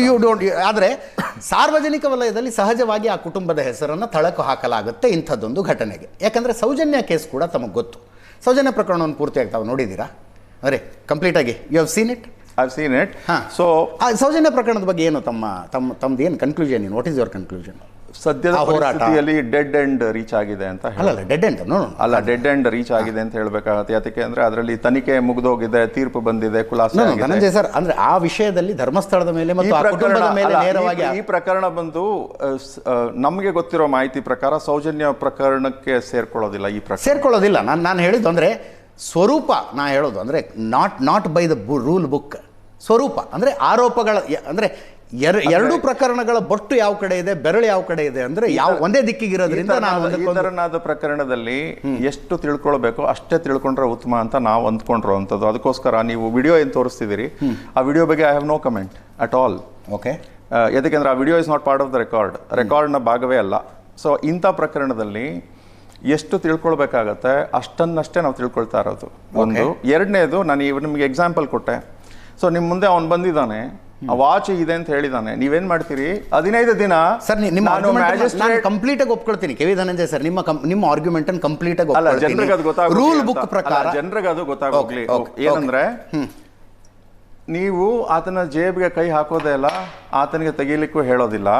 You don't. ಆದರೆ ಸಾರ್ವಜನಿಕ ವಲಯದಲ್ಲಿ ಸಹಜವಾಗಿ ಆ ಕುಟುಂಬದ ಹೆಸರನ್ನು ತಳಕು ಹಾಕಲಾಗುತ್ತೆ ಇಂಥದ್ದೊಂದು ಘಟನೆಗೆ. ಯಾಕಂದರೆ ಸೌಜನ್ಯ ಕೇಸ್ ಕೂಡ ತಮಗೆ ಗೊತ್ತು. ಸೌಜನ್ಯ ಪ್ರಕರಣವನ್ನು ಪೂರ್ತಿಯಾಗಿ ತಾವು ನೋಡಿದ್ದೀರಾ? ಅರೆ ಕಂಪ್ಲೀಟಾಗಿ you have seen it? I have seen it. So Soujanya ಪ್ರಕರಣದ ಬಗ್ಗೆ ಏನು ತಮ್ಮದು ಏನು conclusion? What is your conclusion? ಸದ್ಯದ ಪರಿಸ್ಥಿತಿಯಲ್ಲಿ ಡೆಡ್ ಎಂಡ್ ರೀಚ್ ಆಗಿದೆ ಅಂತ ಅಲ್ಲ ಡೆಡ್ ಎಂಡ್ ಅಲ್ಲ ಡೆಡ್ ಎಂಡ್ ರೀಚ್ ಆಗಿದೆ ಅಂತ ಹೇಳಬೇಕಾಗುತ್ತೆ. ಯಾಕೆ ಅಂದ್ರೆ ಅದರಲ್ಲಿ ತನಿಖೆ ಮುಗಿದೋಗಿದೆ, ತೀರ್ಪು ಬಂದಿದೆ, ಖುಲಾಸೆ ಆಗಿದೆ. ಧನಂಜಯ ಸರ್, ಅಂದ್ರೆ ಆ ವಿಷಯದಲ್ಲಿ ಧರ್ಮಸ್ಥಳದ ಮೇಲೆ ಮತ್ತು ಆ ಕುಟುಂಬದ ಮೇಲೆ ನೇರವಾಗಿ ಈ ಪ್ರಕರಣ ಬಂದು ನಮಗೆ ಗೊತ್ತಿರೋ ಮಾಹಿತಿ ಪ್ರಕಾರ ಸೌಜನ್ಯ ಪ್ರಕರಣಕ್ಕೆ ಸೇರ್ಕೊಳ್ಳೋದಿಲ್ಲ. ಈ ಪ್ರಕರಣ ಸೇರ್ಕೊಳ್ಳೋದಿಲ್ಲ. ನಾನು ಹೇಳಿದ್ದು ಅಂದ್ರೆ ಸ್ವರೂಪ, ನಾ ಹೇಳೋದು ಅಂದ್ರೆ not by the rule book. ಸ್ವರೂಪ ಅಂದ್ರೆ ಆರೋಪಗಳ ಅಂದ್ರೆ ಎರಡು ಪ್ರಕರಣಗಳ ಬೊಟ್ಟು ಯಾವ ಕಡೆ ಇದೆ, ಬೆರಳು ಯಾವ ಕಡೆ ಇದೆ ಅಂದ್ರೆ ಯಾವ ಒಂದೇ ದಿಕ್ಕಿಗಿರೋದ್ರಿಂದ ನಾವು ಪ್ರಕರಣದಲ್ಲಿ ಎಷ್ಟು ತಿಳ್ಕೊಳ್ಬೇಕು ಅಷ್ಟೇ ತಿಳ್ಕೊಂಡ್ರೆ ಉತ್ತಮ ಅಂತ ನಾವು ಅಂದ್ಕೊಂಡ್ರು ಅಂತದ್ದು. ಅದಕ್ಕೋಸ್ಕರ ನೀವು ವಿಡಿಯೋ ಏನು ತೋರಿಸ್ತಿದ್ದೀರಿ, ಆ ವಿಡಿಯೋ ಬಗ್ಗೆ I have no comment at all. Okay, ಯಾಕೆಂದ್ರೆ ಆ video is not part of the ರೆಕಾರ್ಡ್ನ ಭಾಗವೇ ಅಲ್ಲ. ಸೊ ಇಂಥ ಪ್ರಕರಣದಲ್ಲಿ ಎಷ್ಟು ತಿಳ್ಕೊಳ್ಬೇಕಾಗತ್ತೆ ಅಷ್ಟನ್ನಷ್ಟೇ ನಾವು ತಿಳ್ಕೊಳ್ತಾ ಇರೋದು ಒಂದು. ಎರಡನೇದು, ನಾನು ನಿಮಗೆ ಎಕ್ಸಾಂಪಲ್ ಕೊಟ್ಟೆ. ಸೊ ನಿಮ್ಮ ಮುಂದೆ ಅವನು ಬಂದಿದ್ದಾನೆ, ವಾಚ್ ಇದೆ ಅಂತ ಹೇಳಿದಾನೆ, ನೀವೇನ್ ಮಾಡ್ತೀರಿ? 15 ದಿನ ಸರ್ ನಾನು ಕಂಪ್ಲೀಟ್ ಆಗಿ ಒಪ್ಕೊಳ್ತೀನಿ. ಕೆ ವಿ ಧನಂಜಯ ಸರ್, ನಿಮ್ಮ ಆರ್ಗ್ಯುಮೆಂಟ್ ಅನ್ನು ಕಂಪ್ಲೀಟ್ ಆಗಿ ಒಪ್ಕೊಳ್ತೀನಿ. ರೂಲ್ ಬುಕ್ ಪ್ರಕಾರ ಜನರಿಗೆ ಅದು ಗೊತ್ತಾಗೋಗ್ಲಿ. ಏನಂದ್ರೆ ನೀವು ಆತನ ಜೇಬ್ಗೆ ಕೈ ಹಾಕೋದೇ ಇಲ್ಲ, ಆತನಿಗೆ ತೆಗೀಲಿಕ್ಕೂ ಹೇಳೋದಿಲ್ಲ.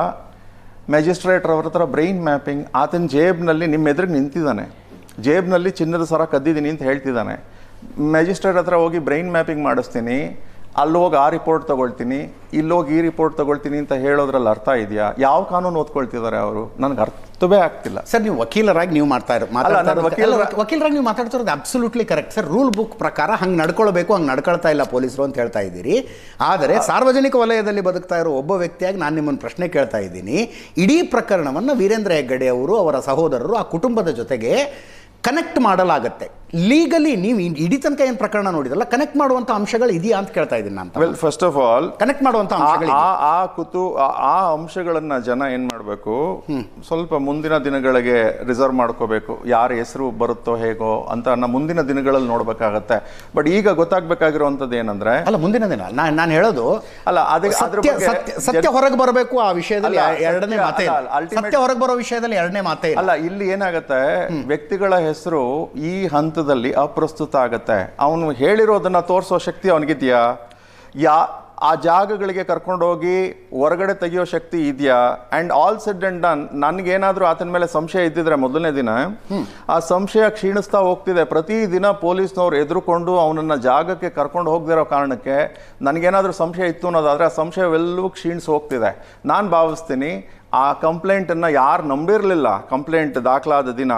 ಮ್ಯಾಜಿಸ್ಟ್ರೇಟ್ ಅವ್ರ ಹತ್ರ ಬ್ರೈನ್ ಮ್ಯಾಪಿಂಗ್, ಆತನ ಜೇಬ್ನಲ್ಲಿ ನಿಮ್ಮ ಎದುರಿಗೆ ನಿಂತಿದ್ದಾನೆ, ಜೇಬ್ನಲ್ಲಿ ಚಿನ್ನದ ಸರ ಕದ್ದಿದ್ದೀನಿ ಅಂತ ಹೇಳ್ತಿದ್ದಾನೆ. ಮ್ಯಾಜಿಸ್ಟ್ರೇಟ್ ಹತ್ರ ಹೋಗಿ ಬ್ರೈನ್ ಮ್ಯಾಪಿಂಗ್ ಮಾಡಿಸ್ತೀನಿ, ಅಲ್ಲಿ ಹೋಗಿ ಆ ರಿಪೋರ್ಟ್ ತಗೊಳ್ತೀನಿ, ಇಲ್ಲೋಗಿ ಈ ರಿಪೋರ್ಟ್ ತಗೊಳ್ತೀನಿ ಅಂತ ಹೇಳೋದ್ರಲ್ಲಿ ಅರ್ಥ ಇದೆಯಾ? ಯಾವ ಕಾನೂನು ಓದ್ಕೊಳ್ತಿದ್ದಾರೆ ಅವರು? ನನಗೆ ಅರ್ಥವೇ ಆಗ್ತಿಲ್ಲ. ಸರ್, ನೀವು ವಕೀಲರಾಗಿ ನೀವು ವಕೀಲರಾಗಿ ನೀವು ಮಾತಾಡ್ತಿರೋದು absolutely correct sir. Rule book ಪ್ರಕಾರ ಹಂಗೆ ನಡ್ಕೊಳ್ಬೇಕು, ಹಂಗೆ ನಡ್ಕೊಳ್ತಾ ಇಲ್ಲ ಪೊಲೀಸರು ಅಂತ ಹೇಳ್ತಾ ಇದ್ದೀರಿ. ಆದರೆ ಸಾರ್ವಜನಿಕ ವಲಯದಲ್ಲಿ ಬದುಕ್ತಾ ಇರೋ ಒಬ್ಬ ವ್ಯಕ್ತಿಯಾಗಿ ನಾನು ನಿಮ್ಮನ್ನು ಪ್ರಶ್ನೆ ಕೇಳ್ತಾ ಇದ್ದೀನಿ. ಇಡೀ ಪ್ರಕರಣವನ್ನು ವೀರೇಂದ್ರ ಹೆಗ್ಗಡೆ ಅವರು, ಅವರ ಸಹೋದರರು, ಆ ಕುಟುಂಬದ ಜೊತೆಗೆ ಕನೆಕ್ಟ್ ಮಾಡಲಾಗತ್ತೆ. ಲೀಗಲಿ ನೀವು ಇಡೀ ತನಕ ಏನು ಪ್ರಕರಣ ನೋಡಿದ್ರಲ್ಲ, ಕನೆಕ್ಟ್ ಮಾಡುವಂಥ ಅಂಶಗಳು ಇದೆಯಾ ಅಂತ ಕೇಳ್ತಾ ಇದ್ದೀನಿ ನಾನು. Well, first of all connect ಮಾಡುವಂಥ ಅಂಶಗಳು ಆ ಅಂಶಗಳನ್ನ ಜನ ಏನ್ ಮಾಡಬೇಕು, ಸ್ವಲ್ಪ ಮುಂದಿನ ದಿನಗಳಿಗೆ ರಿಸರ್ವ್ ಮಾಡ್ಕೋಬೇಕು. ಯಾರ ಹೆಸರು ಬರುತ್ತೋ ಹೇಗೋ ಅಂತ ಮುಂದಿನ ದಿನಗಳಲ್ಲಿ ನೋಡ್ಬೇಕಾಗತ್ತೆ. ಬಟ್ ಈಗ ಗೊತ್ತಾಗ್ಬೇಕಾಗಿರುವಂತದ್ದು ಏನಂದ್ರೆ, ಅಲ್ಲ ಮುಂದಿನ ದಿನ ನಾನು ಹೇಳೋದು ಅಲ್ಲ, ಸತ್ಯ ಹೊರಗೆ ಬರಬೇಕು ಆ ವಿಷಯದಲ್ಲಿ. ಎರಡನೇ ಮಾತೇ ಸತ್ಯ ಹೊರಗೆ ಬರೋ ವಿಷಯದಲ್ಲಿ ಎರಡನೇ ಮಾತೇ ಅಲ್ಲ. ಇಲ್ಲಿ ಏನಾಗತ್ತೆ, ವ್ಯಕ್ತಿಗಳ ಹೆಸರು ಈ ಹಂತದಲ್ಲಿ ಅಪ್ರಸ್ತುತ ಆಗತ್ತೆ. ಅವನು ಹೇಳಿರೋದನ್ನ ತೋರಿಸೋ ಶಕ್ತಿ ಅವನಿಗಿದ್ಯಾ? ಆ ಜಾಗಗಳಿಗೆ ಕರ್ಕೊಂಡೋಗಿ ಹೊರಗಡೆ ತೆಗಿಯೋ ಶಕ್ತಿ ಇದೆಯಾ? And all said and done, ನನಗೇನಾದ್ರೂ ಆತನ ಮೇಲೆ ಸಂಶಯ ಇದ್ದಿದ್ರೆ ಮೊದಲನೇ ದಿನ ಆ ಸಂಶಯ ಕ್ಷೀಣಿಸ್ತಾ ಹೋಗ್ತಿದೆ. ಪ್ರತಿದಿನ ಪೊಲೀಸ್ನವ್ರು ಎದುರುಕೊಂಡು ಅವನನ್ನ ಜಾಗಕ್ಕೆ ಕರ್ಕೊಂಡು ಹೋಗದಿರೋ ಕಾರಣಕ್ಕೆ ನನಗೇನಾದ್ರೂ ಸಂಶಯ ಇತ್ತು ಅನ್ನೋದಾದ್ರೆ ಆ ಸಂಶಯವೆಲ್ಲವೂ ಕ್ಷೀಣಿಸಿ ಹೋಗ್ತಿದೆ. ನಾನು ಭಾವಿಸ್ತೀನಿ ಆ ಕಂಪ್ಲೇಂಟನ್ನು ಯಾರು ನಂಬಿರಲಿಲ್ಲ, ಕಂಪ್ಲೇಂಟ್ ದಾಖಲಾದ ದಿನ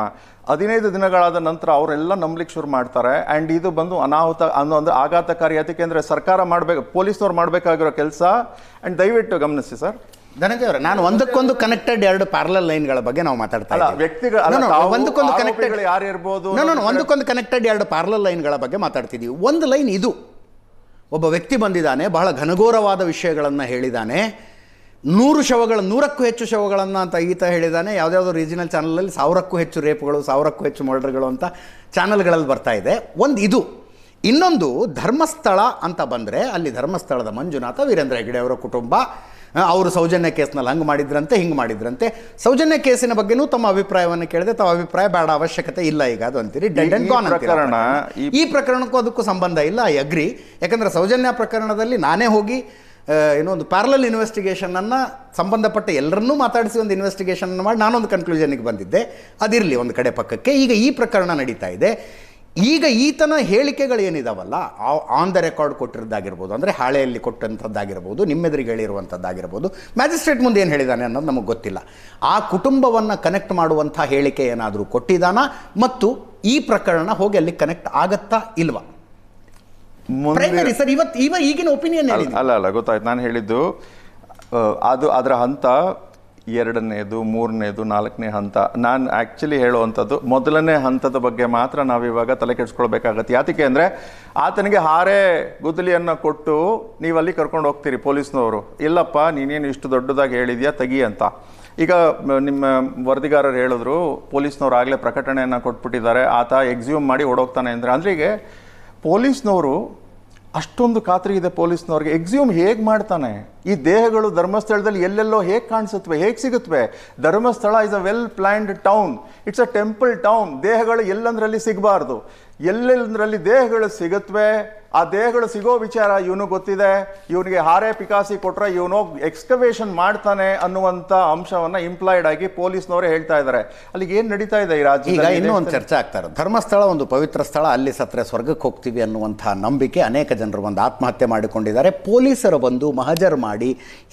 15 ದಿನಗಳಾದ ನಂತರ ಅವರೆಲ್ಲ ನಂಬಲಿಕ್ಕೆ ಶುರು ಮಾಡ್ತಾರೆ. ಆ್ಯಂಡ್ ಇದು ಬಂದು ಅನಾಹುತ ಅನ್ನೋ ಆಘಾತಕಾರಿ. ಯಾಕೆಂದರೆ ಸರ್ಕಾರ ಮಾಡಬೇಕು, ಪೊಲೀಸ್ನವ್ರು ಮಾಡಬೇಕಾಗಿರೋ ಕೆಲಸ. ಆ್ಯಂಡ್ ದಯವಿಟ್ಟು ಗಮನಿಸಿ ಸರ್ ಧನಂಜಯ ಅವರೇ, ನಾನು ಒಂದಕ್ಕೊಂದು ಕನೆಕ್ಟೆಡ್ ಎರಡು ಪ್ಯಾರಲಲ್ ಲೈನ್ಗಳ ಬಗ್ಗೆ ನಾವು ಮಾತಾಡ್ತಾ ಇದ್ದೀವಿ. ಒಂದಕ್ಕೊಂದು ಕನೆಕ್ಟೆಡ್ ಯಾರು ಇರ್ಬೋದು, ಒಂದಕ್ಕೊಂದು ಕನೆಕ್ಟೆಡ್ ಎರಡು ಪ್ಯಾರಲಲ್ ಲೈನ್ಗಳ ಬಗ್ಗೆ ಮಾತಾಡ್ತಿದ್ದೀವಿ. ಒಂದು ಲೈನ್ ಇದು, ಒಬ್ಬ ವ್ಯಕ್ತಿ ಬಂದಿದ್ದಾನೆ, ಬಹಳ ಘನಘೋರವಾದ ವಿಷಯಗಳನ್ನು ಹೇಳಿದ್ದಾನೆ, 100ಕ್ಕೂ ಹೆಚ್ಚು ಶವಗಳನ್ನು ಅಂತ ಈತ ಹೇಳಿದ್ದಾನೆ. ಯಾವುದ್ಯಾವುದೋ ರೀಜನಲ್ ಚಾನಲಲ್ಲಿ 1000ಕ್ಕೂ ಹೆಚ್ಚು ರೇಪ್ಗಳು, 1000ಕ್ಕೂ ಹೆಚ್ಚು ಮರ್ಡರ್ಗಳು ಅಂತ ಚಾನಲ್ಗಳಲ್ಲಿ ಬರ್ತಾ ಇದೆ. ಒಂದು ಇದು. ಇನ್ನೊಂದು ಧರ್ಮಸ್ಥಳ ಅಂತ ಬಂದರೆ, ಅಲ್ಲಿ ಧರ್ಮಸ್ಥಳದ ಮಂಜುನಾಥ, ವೀರೇಂದ್ರ ಹೆಗ್ಗಡೆ ಅವರ ಕುಟುಂಬ, ಅವರು ಸೌಜನ್ಯ ಕೇಸ್ನಲ್ಲಿ ಹಂಗೆ ಮಾಡಿದ್ರಂತೆ, ಹಿಂಗೆ ಮಾಡಿದ್ರಂತೆ. ಸೌಜನ್ಯ ಕೇಸಿನ ಬಗ್ಗೆನೂ ತಮ್ಮ ಅಭಿಪ್ರಾಯವನ್ನು ಕೇಳಿದೆ. ತಮ್ಮ ಅಭಿಪ್ರಾಯ ಬೇಡ, ಅವಶ್ಯಕತೆ ಇಲ್ಲ ಈಗ ಅದು ಅಂತೀರಿ. ಡೆಡ್ ಅಂಡ್ ಗಾನ್ ಪ್ರಕರಣ. ಈ ಪ್ರಕರಣಕ್ಕೂ ಅದಕ್ಕೂ ಸಂಬಂಧ ಇಲ್ಲ, ಐ ಅಗ್ರಿ. ಯಾಕಂದರೆ ಸೌಜನ್ಯ ಪ್ರಕರಣದಲ್ಲಿ ನಾನೇ ಹೋಗಿ ಇನ್ನೊಂದು ಪ್ಯಾರಲಲ್ ಇನ್ವೆಸ್ಟಿಗೇಷನನ್ನು ಸಂಬಂಧಪಟ್ಟ ಎಲ್ಲರನ್ನೂ ಮಾತಾಡಿಸಿ ಒಂದು ಇನ್ವೆಸ್ಟಿಗೇಷನ್ ಮಾಡಿ ನಾನೊಂದು ಕನ್ಕ್ಲೂಷನ್ಗೆ ಬಂದಿದ್ದೆ. ಅದಿರಲಿ ಒಂದು ಕಡೆ ಪಕ್ಕಕ್ಕೆ. ಈಗ ಈ ಪ್ರಕರಣ ನಡೀತಾ ಇದೆ. ಈಗ ಈತನ ಹೇಳಿಕೆಗಳು ಏನಿದಾವಲ್ಲ, ಆನ್ ದ ರೆಕಾರ್ಡ್ ಕೊಟ್ಟಿರೋದಾಗಿರ್ಬೋದು, ಅಂದರೆ ಹಾಳೆಯಲ್ಲಿ ಕೊಟ್ಟಂಥದ್ದಾಗಿರ್ಬೋದು, ನಿಮ್ಮೆದುರಿಗೆ ಹೇಳಿರುವಂಥದ್ದಾಗಿರ್ಬೋದು, ಮ್ಯಾಜಿಸ್ಟ್ರೇಟ್ ಮುಂದೆ ಏನು ಹೇಳಿದ್ದಾನೆ ಅನ್ನೋದು ನಮಗೆ ಗೊತ್ತಿಲ್ಲ. ಆ ಕುಟುಂಬವನ್ನು ಕನೆಕ್ಟ್ ಮಾಡುವಂಥ ಹೇಳಿಕೆ ಏನಾದರೂ ಕೊಟ್ಟಿದ್ದಾನ, ಮತ್ತು ಈ ಪ್ರಕರಣ ಹೋಗಿ ಅಲ್ಲಿ ಕನೆಕ್ಟ್ ಆಗತ್ತಾ ಇಲ್ವಾ? ಪ್ರೈಮರಿ ಸರ್, ಈಗಿನ ಒಪಿನಿಯನ್ ಅಲ್ಲ ಗೊತ್ತಾಯ್ತು. ನಾನು ಹೇಳಿದ್ದು ಅದು ಅದರ ಹಂತ 2ನೇದು, 3ನೇದು, 4ನೇ ಹಂತ. ನಾನು ಆ್ಯಕ್ಚುಲಿ ಹೇಳುವಂಥದ್ದು ಮೊದಲನೇ ಹಂತದ ಬಗ್ಗೆ ಮಾತ್ರ ನಾವಿವಾಗ ತಲೆ ಕೆಡಿಸ್ಕೊಳ್ಬೇಕಾಗತ್ತೆ. ಯಾತಕ್ಕೆ ಅಂದರೆ, ಆತನಿಗೆ ಹಾರೆ ಗುದ್ದಲಿಯನ್ನು ಕೊಟ್ಟು ನೀವಲ್ಲಿ ಕರ್ಕೊಂಡು ಹೋಗ್ತೀರಿ ಪೊಲೀಸ್ನವರು. ಇಲ್ಲಪ್ಪ, ನೀನೇನು ಇಷ್ಟು ದೊಡ್ಡದಾಗಿ ಹೇಳಿದ್ಯಾ, ತೆಗಿ ಅಂತ. ಈಗ ನಿಮ್ಮ ವರದಿಗಾರರು ಹೇಳಿದ್ರು, ಪೊಲೀಸ್ನವ್ರು ಆಗಲೇ ಪ್ರಕಟಣೆಯನ್ನು ಕೊಟ್ಬಿಟ್ಟಿದ್ದಾರೆ, ಆತ ಎಕ್ಸ್ಯೂಮ್ ಮಾಡಿ ಓಡೋಗ್ತಾನೆ ಅಂದರೆ. ಈಗ ಪೊಲೀಸ್ನವರು ಅಷ್ಟೊಂದು ಖಾತ್ರಿ ಇದೆ ಪೊಲೀಸ್ನವ್ರಿಗೆ. ಎಕ್ಸ್ಯೂಮ್ ಹೇಗೆ ಮಾಡ್ತಾನೆ? ಈ ದೇಹಗಳು ಧರ್ಮಸ್ಥಳದಲ್ಲಿ ಎಲ್ಲೆಲ್ಲೋ ಹೇಗೆ ಕಾಣಿಸುತ್ತವೆ, ಹೇಗೆ ಸಿಗುತ್ತವೆ? Dharmasthala is a well planned town, it's a temple town. ದೇಹಗಳು ಎಲ್ಲಂದ್ರಲ್ಲಿ ಸಿಗಬಾರ್ದು, ಎಲ್ಲೆಂದ್ರಲ್ಲಿ ದೇಹಗಳು ಸಿಗುತ್ತವೆ. ಆ ದೇಹಗಳು ಸಿಗೋ ವಿಚಾರ ಇವನು ಗೊತ್ತಿದೆ. ಇವನಿಗೆ ಹಾರೆ ಪಿಕಾಸಿ ಕೊಟ್ರೆ ಇವನು ಎಕ್ಸ್ಕವೇಷನ್ ಮಾಡ್ತಾನೆ ಅನ್ನುವಂಥ ಅಂಶವನ್ನ ಇಂಪ್ಲಾಯ್ಡ್ ಆಗಿ ಪೊಲೀಸ್ನವರೇ ಹೇಳ್ತಾ ಇದ್ದಾರೆ. ಅಲ್ಲಿಗೆ ಏನ್ ನಡೀತಾ ಇದೆ ಈ ರಾಜ್ಯ? ಈಗ ಇನ್ನೂ ಒಂದು ಚರ್ಚೆ ಆಗ್ತಾ ಇರೋದು, ಧರ್ಮಸ್ಥಳ ಒಂದು ಪವಿತ್ರ ಸ್ಥಳ, ಅಲ್ಲಿ ಸತ್ರೆ ಸ್ವರ್ಗಕ್ಕೆ ಹೋಗ್ತೀವಿ ಅನ್ನುವಂಥ ನಂಬಿಕೆ ಅನೇಕ ಜನರು ಬಂದು ಆತ್ಮಹತ್ಯೆ ಮಾಡಿಕೊಂಡಿದ್ದಾರೆ. ಪೊಲೀಸರು ಬಂದು ಮಹಜರ್ ಮಾಡಿ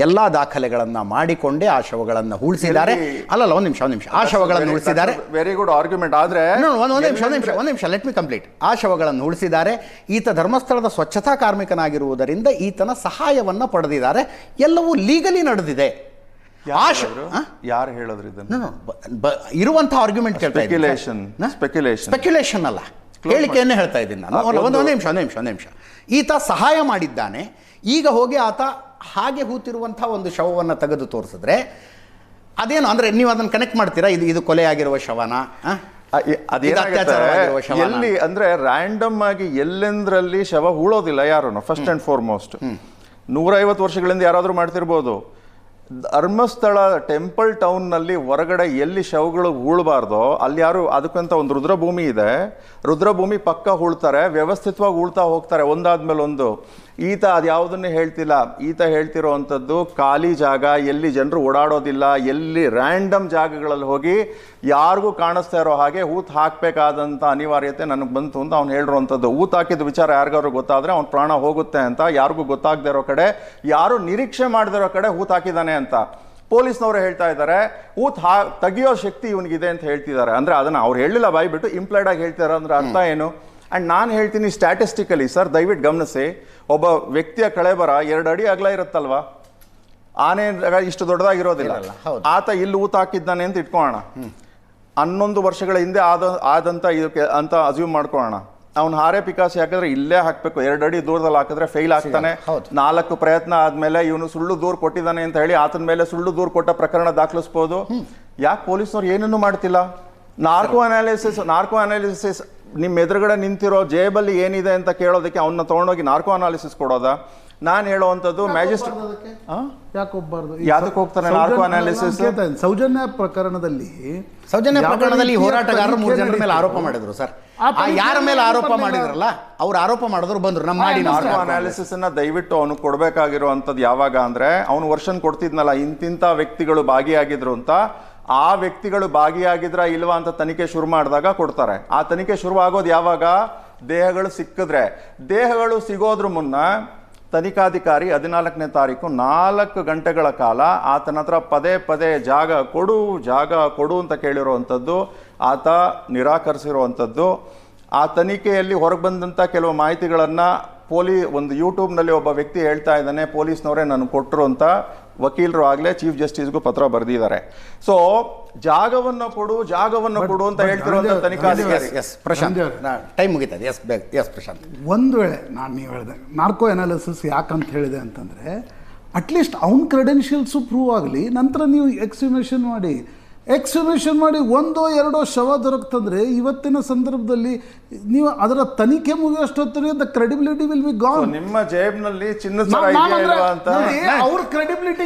ಎಲ್ಲ ದಾಖಲೆಗಳನ್ನು ಮಾಡಿಕೊಂಡೇ ಆ ಶವಗಳನ್ನು ಉಳಿಸಿದ್ದಾರೆ. ಅಲ್ಲಲ್ಲ, ಒಂದು ನಿಮಿಷ, ಆ ಶವಗಳನ್ನು ಉಳಿಸಿದ್ದಾರೆ. Very good argument. ಆದ್ರೆ ಒಂದು ನಿಮಿಷ ಲೆಟ್ ಮಿ ಕಂಪ್ಲೀಟ್. ಆ ಶವಗಳನ್ನು ಉಳಿಸಿದ್ದಾರೆ. ಈತ ಧರ್ಮಸ್ಥಳದ ಸ್ವಚ್ಛತಾ ಕಾರ್ಮಿಕನಾಗಿರುವುದರಿಂದ ಈತನ ಸಹಾಯವನ್ನ ಪಡೆದಿದ್ದಾರೆ. ಎಲ್ಲವೂ ಲೀಗಲಿ ನಡೆದಿದೆ. ಯಾರು ಹೇಳಿದ್ರು ಇದನ್ನು? ಇರುವಂತಹ ಆರ್ಗ್ಯುಮೆಂಟ್ ಕೇಳ್ತಾ ಸ್ಪೆಕ್ಯುಲೇಷನ್ ಅಲ್ಲ, ಹೇಳಿಕೆಯನ್ನೇ ಹೇಳ್ತಾ ಇದ್ದೀನಿ ನಾನು. ಒಂದು ನಿಮಿಷ. ಈತ ಸಹಾಯ ಮಾಡಿದ್ದಾನೆ. ಈಗ ಹೋಗಿ ಆತ ಹಾಗೆ ಹೂತಿರುವಂತಹ ಒಂದು ಶವವನ್ನು ತೆಗೆದು ತೋರಿಸಿದ್ರೆ ಅದೇನು ಅಂದ್ರೆ ನೀವು ಅದನ್ನು ಕನೆಕ್ಟ್ ಮಾಡ್ತೀರಾ? ಇದು ಕೊಲೆಯಾಗಿರುವ ಶವನ, ಎಲ್ಲಿ ಅಂದ್ರೆ ರ್ಯಾಂಡಮ್ ಆಗಿ ಎಲ್ಲೆಂದ್ರಲ್ಲಿ ಶವ ಹೂಳೋದಿಲ್ಲ ಯಾರು. ಫಸ್ಟ್ ಅಂಡ್ ಫಾರ್ಮೋಸ್ಟ್ 150 ವರ್ಷಗಳಿಂದ ಯಾರಾದ್ರೂ ಮಾಡ್ತಿರ್ಬೋದು. ಧರ್ಮಸ್ಥಳ ಟೆಂಪಲ್ ಟೌನ್ ನಲ್ಲಿ ಹೊರಗಡೆ ಎಲ್ಲಿ ಶವಗಳು ಹೂಳಬಾರ್ದೋ ಅಲ್ಲಿ ಯಾರು, ಅದಕ್ಕಂತ ಒಂದು ರುದ್ರಭೂಮಿ ಇದೆ, ರುದ್ರಭೂಮಿ ಪಕ್ಕ ಹೂಳ್ತಾರೆ, ವ್ಯವಸ್ಥಿತವಾಗಿ ಹೂಳ್ತಾ ಹೋಗ್ತಾರೆ ಒಂದಾದ್ಮೇಲೆ ಒಂದು. ಈತ ಅದ್ಯಾವುದನ್ನೇ ಹೇಳ್ತಿಲ್ಲ. ಈತ ಹೇಳ್ತಿರೋ ಅಂಥದ್ದು ಖಾಲಿ ಜಾಗ, ಎಲ್ಲಿ ಜನರು ಓಡಾಡೋದಿಲ್ಲ, ಎಲ್ಲಿ ರ್ಯಾಂಡಮ್ ಜಾಗಗಳಲ್ಲಿ ಹೋಗಿ ಯಾರಿಗೂ ಕಾಣಿಸ್ತಾ ಇರೋ ಹಾಗೆ ಹೂತ್ ಹಾಕಬೇಕಾದಂಥ ಅನಿವಾರ್ಯತೆ ನನಗೆ ಬಂತು ಅಂತ ಅವ್ನು ಹೇಳಿರೋವಂಥದ್ದು. ಹೂತ್ ಹಾಕಿದ ವಿಚಾರ ಯಾರಿಗಾದ್ರು ಗೊತ್ತಾದರೆ ಅವ್ನ ಪ್ರಾಣ ಹೋಗುತ್ತೆ ಅಂತ, ಯಾರಿಗೂ ಗೊತ್ತಾಗದೇ ಇರೋ ಕಡೆ, ಯಾರು ನಿರೀಕ್ಷೆ ಮಾಡದಿರೋ ಕಡೆ ಹೂತ್ ಹಾಕಿದ್ದಾನೆ ಅಂತ ಪೊಲೀಸ್ನವರು ಹೇಳ್ತಾ ಇದ್ದಾರೆ. ತೆಗಿಯೋ ಶಕ್ತಿ ಇವನಿಗಿದೆ ಅಂತ ಹೇಳ್ತಿದ್ದಾರೆ. ಅಂದ್ರೆ ಅದನ್ನ ಅವ್ರು ಹೇಳಿಲ್ಲ ಬಾಯಿ ಬಿಟ್ಟು, ಇಂಪ್ಲೈಡ್ ಆಗಿ ಹೇಳ್ತಾರೆ. ಅಂದ್ರೆ ಅರ್ಥ ಏನು? ಅಂಡ್ ನಾನು ಹೇಳ್ತೀನಿ ಸ್ಟ್ಯಾಟಿಸ್ಟಿಕಲಿ ಸರ್, ದಯವಿಟ್ಟು ಗಮನಿಸಿ. ಒಬ್ಬ ವ್ಯಕ್ತಿಯ ಕಳೆಬರ 2 ಅಡಿ ಅಗಲ ಇರುತ್ತಲ್ವಾ, ಆನೆ ಇಷ್ಟು ದೊಡ್ಡದಾಗಿರೋದಿಲ್ಲ. ಆತ ಇಲ್ಲಿ ಊತ ಹಾಕಿದ್ದಾನೆ ಅಂತ ಇಟ್ಕೊಳ್ಳೋಣ. 11 ವರ್ಷಗಳ ಹಿಂದೆ ಆದಂತ ಇದಕ್ಕೆ ಅಂತ ಅಸ್ಯೂಮ್ ಮಾಡ್ಕೊಳ್ಳೋಣ. ಅವ್ನು ಹಾರೆ ಪಿಕಾಸಿ ಹಾಕಿದ್ರೆ ಇಲ್ಲೇ ಹಾಕ್ಬೇಕು, 2 ಅಡಿ ದೂರದಲ್ಲಿ ಹಾಕಿದ್ರೆ ಫೇಲ್ ಆಗ್ತಾನೆ. 4 ಪ್ರಯತ್ನ ಆದ್ಮೇಲೆ ಇವನು ಸುಳ್ಳು ದೂರು ಕೊಟ್ಟಿದ್ದಾನೆ ಅಂತ ಹೇಳಿ ಆತನ ಮೇಲೆ ಸುಳ್ಳು ದೂರು ಕೊಟ್ಟ ಪ್ರಕರಣ ದಾಖಲಿಸಬಹುದು. ಯಾಕೆ ಪೊಲೀಸ್ನವ್ರು ಏನನ್ನು ಮಾಡ್ತಿಲ್ಲ? ನಾರ್ಕೋ ಅನಾಲಿಸಿಸ್ ನಿಮ್ಮ ಎದುರುಗಡೆ ನಿಂತಿರೋ ಜೇಬಲ್ಲಿ ಏನಿದೆ ಅಂತ ಕೇಳೋದಕ್ಕೆ ಅವನ್ನ ತಗೊಂಡೋಗಿ ನಾರ್ಕೋ ಅನಾಲಿಸಿಸ್ ಕೊಡೋದಾ? ನಾನು ಹೇಳುವಂಥದ್ದು ಮ್ಯಾಜಿಸ್ಟ್ರೇಟ್ ಯಾವ್ದಕ್ಕೆ ಹೋಗ್ತಾರೆ ನಾರ್ಕೋ ಅನಾಲಿಸಿಸ್? ಸೌಜನ್ಯ ಪ್ರಕರಣದಲ್ಲಿ ಹೋರಾಟಗಾರರು 3 ಜನರ ಮೇಲೆ ಆರೋಪ ಮಾಡಿದ್ರು ಸರ್. ಯಾರ ಮೇಲೆ ಆರೋಪ ಮಾಡಿದ್ರಲ್ಲ ಅವ್ರು ಆರೋಪ ಮಾಡಿದ್ರು, ಬಂದ್ರು ನಮ್ಮ ಮಾಡಿ ನಾರ್ಕೋ ಅನಾಲಿಸಿಸ್ ಅನ್ನ ದಯವಿಟ್ಟು ಅವನು ಕೊಡ್ಬೇಕಾಗಿರುವಂಥದ್ದು ಯಾವಾಗ ಅಂದ್ರೆ, ಅವನು ವರ್ಷನ್ ಕೊಡ್ತಿದ್ನಲ್ಲ ಇಂತಿಂತ ವ್ಯಕ್ತಿಗಳು ಭಾಗಿಯಾಗಿದ್ರು ಅಂತ. ಆ ವ್ಯಕ್ತಿಗಳು ಭಾಗಿಯಾಗಿದ್ರ ಇಲ್ವಾ ಅಂತ ತನಿಖೆ ಶುರು ಮಾಡಿದಾಗ ಕೊಡ್ತಾರೆ. ಆ ತನಿಖೆ ಶುರು ಆಗೋದು ಯಾವಾಗ? ದೇಹಗಳು ಸಿಕ್ಕಿದ್ರೆ. ದೇಹಗಳು ಸಿಗೋದ್ರ ಮುನ್ನ ತನಿಖಾಧಿಕಾರಿ 14ನೇ ತಾರೀಕು 4 ಗಂಟೆಗಳ ಕಾಲ ಆತನ ಹತ್ರ ಪದೇ ಜಾಗ ಕೊಡು ಅಂತ ಕೇಳಿರುವಂಥದ್ದು, ಆತ ನಿರಾಕರಿಸಿರುವಂಥದ್ದು. ಆ ತನಿಖೆಯಲ್ಲಿ ಹೊರಗೆ ಬಂದಂಥ ಕೆಲವು ಮಾಹಿತಿಗಳನ್ನು ಒಂದು ಯೂಟ್ಯೂಬ್ನಲ್ಲಿ ಒಬ್ಬ ವ್ಯಕ್ತಿ ಹೇಳ್ತಾ ಇದ್ದಾನೆ, ಪೊಲೀಸ್ನವರೇ ನನಗೆ ಕೊಟ್ಟರು ಅಂತ. ವಕೀಲರು ಆಗಲೇ ಚೀಫ್ ಜಸ್ಟಿಸ್ಗೂ ಪತ್ರ ಬರೆದಿದ್ದಾರೆ. ಸೊ ಜಾಗವನ್ನು ಕೊಡು ಅಂತ ಹೇಳ್ತಿರುವಂಥ ತನಿಖಾಧಿಕಾರಿ. ಟೈಮ್ ಮುಗಿತದೆ. ಎಸ್ ಪ್ರಶಾಂತ್, ಒಂದು ವೇಳೆ ನೀವು ಹೇಳಿದೆ ನಾರ್ಕೋ ಅನಾಲಿಸಿಸ್ ಯಾಕಂತ ಹೇಳಿದೆ ಅಂತಂದರೆ, ಅಟ್ಲೀಸ್ಟ್ ಅವ್ನ ಕ್ರೆಡೆನ್ಷಿಯಲ್ಸು ಪ್ರೂವ್ ಆಗಲಿ, ನಂತರ ನೀವು ಎಕ್ಸಿಮೇಷನ್ ಮಾಡಿ 1 2 ಶವ ದೊರಕ್ತಂದ್ರೆ ಇವತ್ತಿನ ಸಂದರ್ಭದಲ್ಲಿ ನೀವು ಅದರ ತನಿಖೆ ಮುಗಿಯೋಷ್ಟೊತ್ತಿಗೆ the credibility will be gone. ನಿಮ್ಮ ಜೇಬ್ನಲ್ಲಿ ಚಿನ್ನದ ಅವ್ರ ಕ್ರೆಡಿಬಿಲಿಟಿ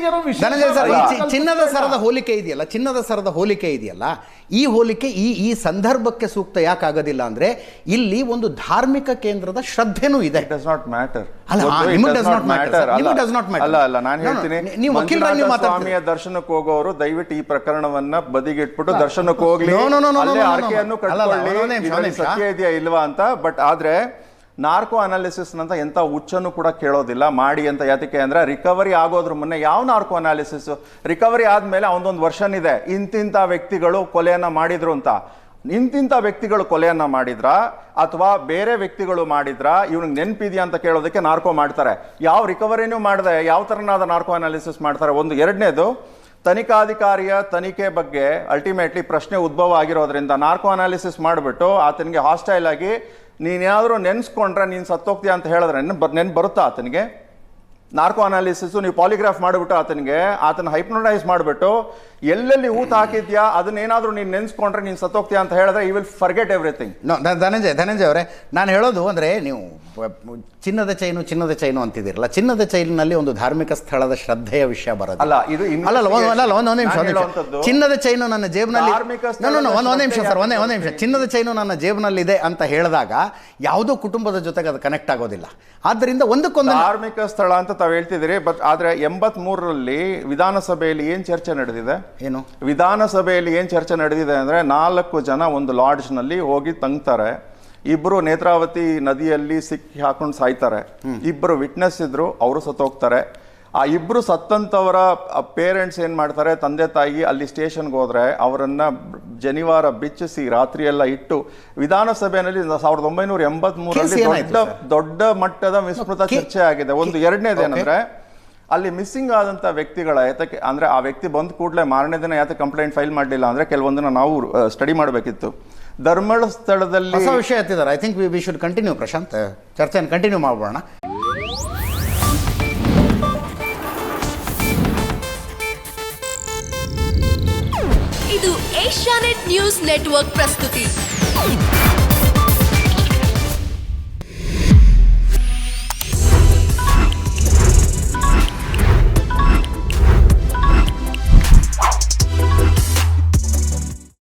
ಚಿನ್ನದ ಸರದ ಹೋಲಿಕೆ ಇದೆಯಲ್ಲ, ಈ ಹೋಲಿಕೆ ಈ ಸಂದರ್ಭಕ್ಕೆ ಸೂಕ್ತ ಯಾಕಾಗೋದಿಲ್ಲ ಅಂದ್ರೆ, ಇಲ್ಲಿ ಒಂದು ಧಾರ್ಮಿಕ ಕೇಂದ್ರದ ಶ್ರದ್ಧೆನೂ ಇದೆ. ಸ್ವಾಮಿಯ ದರ್ಶನಕ್ಕೆ ಹೋಗೋರು ದಯವಿಟ್ಟು ಈ ಪ್ರಕರಣವನ್ನ ಬದಿಗಿಟ್ಬಿಟ್ಟು ದರ್ಶನಕ್ಕೆ ಹೋಗ್ಲಿ, ಆರ್ಕೆಯನ್ನು ಕಟ್ಕೊಳ್ಳಿ, ಸತ್ಯ ಇದೆಯಾ ಇಲ್ವಾ ಅಂತ. ಬಟ್ ಆದ್ರೆ ನಾರ್ಕೋ ಅನಾಲಿಸಿಸ್ ಅಂತ ಎಂತ ಹುಚ್ಚನ್ನು ಕೂಡ ಕೇಳೋದಿಲ್ಲ ಮಾಡಿ ಅಂತ. ಯಾತಕ್ಕೆ ಅಂದ್ರೆ, ರಿಕವರಿ ಆಗೋದ್ರ ಮುನ್ನೆ ಯಾವ ನಾರ್ಕೋ ಅನಾಲಿಸಿಸ್? ರಿಕವರಿ ಆದ್ಮೇಲೆ ಅವನದೊಂದು ವರ್ಷನ್ ಇದೆ, ಇಂತಿಂತ ವ್ಯಕ್ತಿಗಳು ಕೊಲೆಯನ್ನ ಮಾಡಿದ್ರು ಅಂತ. ಇಂತಿಂತ ವ್ಯಕ್ತಿಗಳು ಕೊಲೆಯನ್ನ ಮಾಡಿದ್ರ ಅಥವಾ ಬೇರೆ ವ್ಯಕ್ತಿಗಳು ಮಾಡಿದ್ರ, ಇವ್ನಿಗೆ ನೆನಪಿದ್ಯಾ ಅಂತ ಕೇಳೋದಕ್ಕೆ ನಾರ್ಕೋ ಮಾಡ್ತಾರೆ. ಯಾವ ರಿಕವರಿನೂ ಮಾಡದೆ ಯಾವ ತರನಾದ ನಾರ್ಕೋ ಅನಾಲಿಸಿಸ್ ಮಾಡ್ತಾರೆ? ಒಂದು. ಎರಡನೇದು, ತನಿಖಾಧಿಕಾರಿಯ ತನಿಖೆ ಬಗ್ಗೆ ಅಲ್ಟಿಮೇಟ್ಲಿ ಪ್ರಶ್ನೆ ಉದ್ಭವ ಆಗಿರೋದ್ರಿಂದ ನಾರ್ಕೋ ಅನಾಲಿಸಿಸ್ ಮಾಡಿಬಿಟ್ಟು ಆತನಿಗೆ ಹಾಸ್ಟೈಲ್ ಆಗಿ ನೀನೇನಾದರೂ ನೆನೆಸ್ಕೊಂಡ್ರೆ ನೀನು ಸತ್ತೋಗ್ತೀಯ ಅಂತ ಹೇಳಿದ್ರೆ ನೆನ್ಪು ಬರುತ್ತಾ ಆತನಿಗೆ? ನಾರ್ಕೋ ಅನಾಲಿಸಿಸ್ ನೀವು ಪಾಲಿಗ್ರಾಫ್ ಮಾಡಿಬಿಟ್ಟು ಆತನ ಹೈಪ್ನೋಟೈಸ್ ಮಾಡಿಬಿಟ್ಟು ಎಲ್ಲೆಲ್ಲಿ ಊತ ಹಾಕಿದ್ಯಾ ಅದನ್ನೇನಾದ್ರೂ ನೀನು ನೆನ್ಸ್ಕೊಂಡ್ರೆ ನೀನು ಸತ್ತೋಗ್ತೀಯಾ ಅಂತ ಹೇಳಿದ್ರೆ you will forget everything. Dhananjaya ಅವರೇ, ನಾನು ಹೇಳೋದು ಅಂದರೆ ನೀವು ಚಿನ್ನದ ಚೈನು ಅಂತಿದ್ದೀರಲ್ಲ, ಚಿನ್ನದ ಚೈನಿನಲ್ಲಿ ಒಂದು ಧಾರ್ಮಿಕ ಸ್ಥಳದ ಶ್ರದ್ಧೆಯ ವಿಷಯ ಬರೋದು ಅಲ್ಲ, ಇದು ಒಂದು ನಿಮಿಷ. ಚಿನ್ನದ ಚೈನು ನನ್ನ ಜೇಬ್ನಲ್ಲಿ, ಒಂದು ನಿಮಿಷ ಸರ್, ಒಂದೇ ನಿಮಿಷ. ಚಿನ್ನದ ಚೈನು ನನ್ನ ಜೇಬ್ನಲ್ಲಿದೆ ಅಂತ ಹೇಳಿದಾಗ ಯಾವುದೋ ಕುಟುಂಬದ ಜೊತೆಗೆ ಅದು ಕನೆಕ್ಟ್ ಆಗೋದಿಲ್ಲ. ಆದ್ದರಿಂದ ಒಂದಕ್ಕೊಂದು ಧಾರ್ಮಿಕ ಸ್ಥಳ ಅಂತ ತಾವು ಹೇಳ್ತಿದ್ದೀರಿ. ಬಟ್ ಆದ್ರೆ 83ರಲ್ಲಿ ವಿಧಾನಸಭೆಯಲ್ಲಿ ಏನ್ ಚರ್ಚೆ ನಡೆದಿದೆ? ಏನು ವಿಧಾನಸಭೆಯಲ್ಲಿ ಏನ್ ಚರ್ಚೆ ನಡೆದಿದೆ ಅಂದ್ರೆ 4 ಜನ ಒಂದು ಲಾಡ್ಜ್ ನಲ್ಲಿ ಹೋಗಿ ತಂಗ್ತಾರೆ, 2 ನೇತ್ರಾವತಿ ನದಿಯಲ್ಲಿ ಸಿಕ್ಕಿ ಹಾಕೊಂಡು ಸಾಯ್ತಾರೆ, 2 ವಿಟ್ನೆಸ್ ಇದ್ರು, ಅವರು ಸತ್ತೋಗ್ತಾರೆ. ಆ 2 ಸತ್ತಂತವರ ಪೇರೆಂಟ್ಸ್ ಏನ್ ಮಾಡ್ತಾರೆ, ತಂದೆ ತಾಯಿ ಅಲ್ಲಿ ಸ್ಟೇಷನ್ಗೆ ಹೋದ್ರೆ ಅವರನ್ನ ಜನಿವಾರ ಬಿಚ್ಚಿಸಿ ರಾತ್ರಿ ಎಲ್ಲ ಇಟ್ಟು ವಿಧಾನಸಭೆಯಲ್ಲಿ 1983ರಲ್ಲಿ ದೊಡ್ಡ ಮಟ್ಟದ ವಿಸ್ತೃತ ಚರ್ಚೆ ಆಗಿದೆ. ಒಂದು ಎರಡನೇದೇನಂದ್ರೆ ಅಲ್ಲಿ ಮಿಸ್ಸಿಂಗ್ ಆದಂತ ವ್ಯಕ್ತಿಗಳ ಯಾತಕ್ಕೆ ಅಂದ್ರೆ ಆ ವ್ಯಕ್ತಿ ಬಂದ ಕೂಡಲೇ ಮಾರನೇ ದಿನ ಯಾತಕ್ಕೆ ಕಂಪ್ಲೇಂಟ್ ಫೈಲ್ ಮಾಡಲಿಲ್ಲ ಅಂದ್ರೆ ಕೆಲವೊಂದನ್ನ ನಾವು ಸ್ಟಡಿ ಮಾಡಬೇಕಿತ್ತು. ಧರ್ಮಸ್ಥಳದಲ್ಲಿ ಹೊಸ ವಿಷಯ ಎತ್ತಿದ್ದಾರೆ. I think we should continue. Prashant, ಚರ್ಚೆಯನ್ನು ಕಂಟಿನ್ಯೂ ಮಾಡೋಣ. ಇದು ಏಷ್ಯಾನೆಟ್ ನ್ಯೂಸ್ ನೆಟ್ವರ್ಕ್ ಪ್ರಸ್ತುತಿ.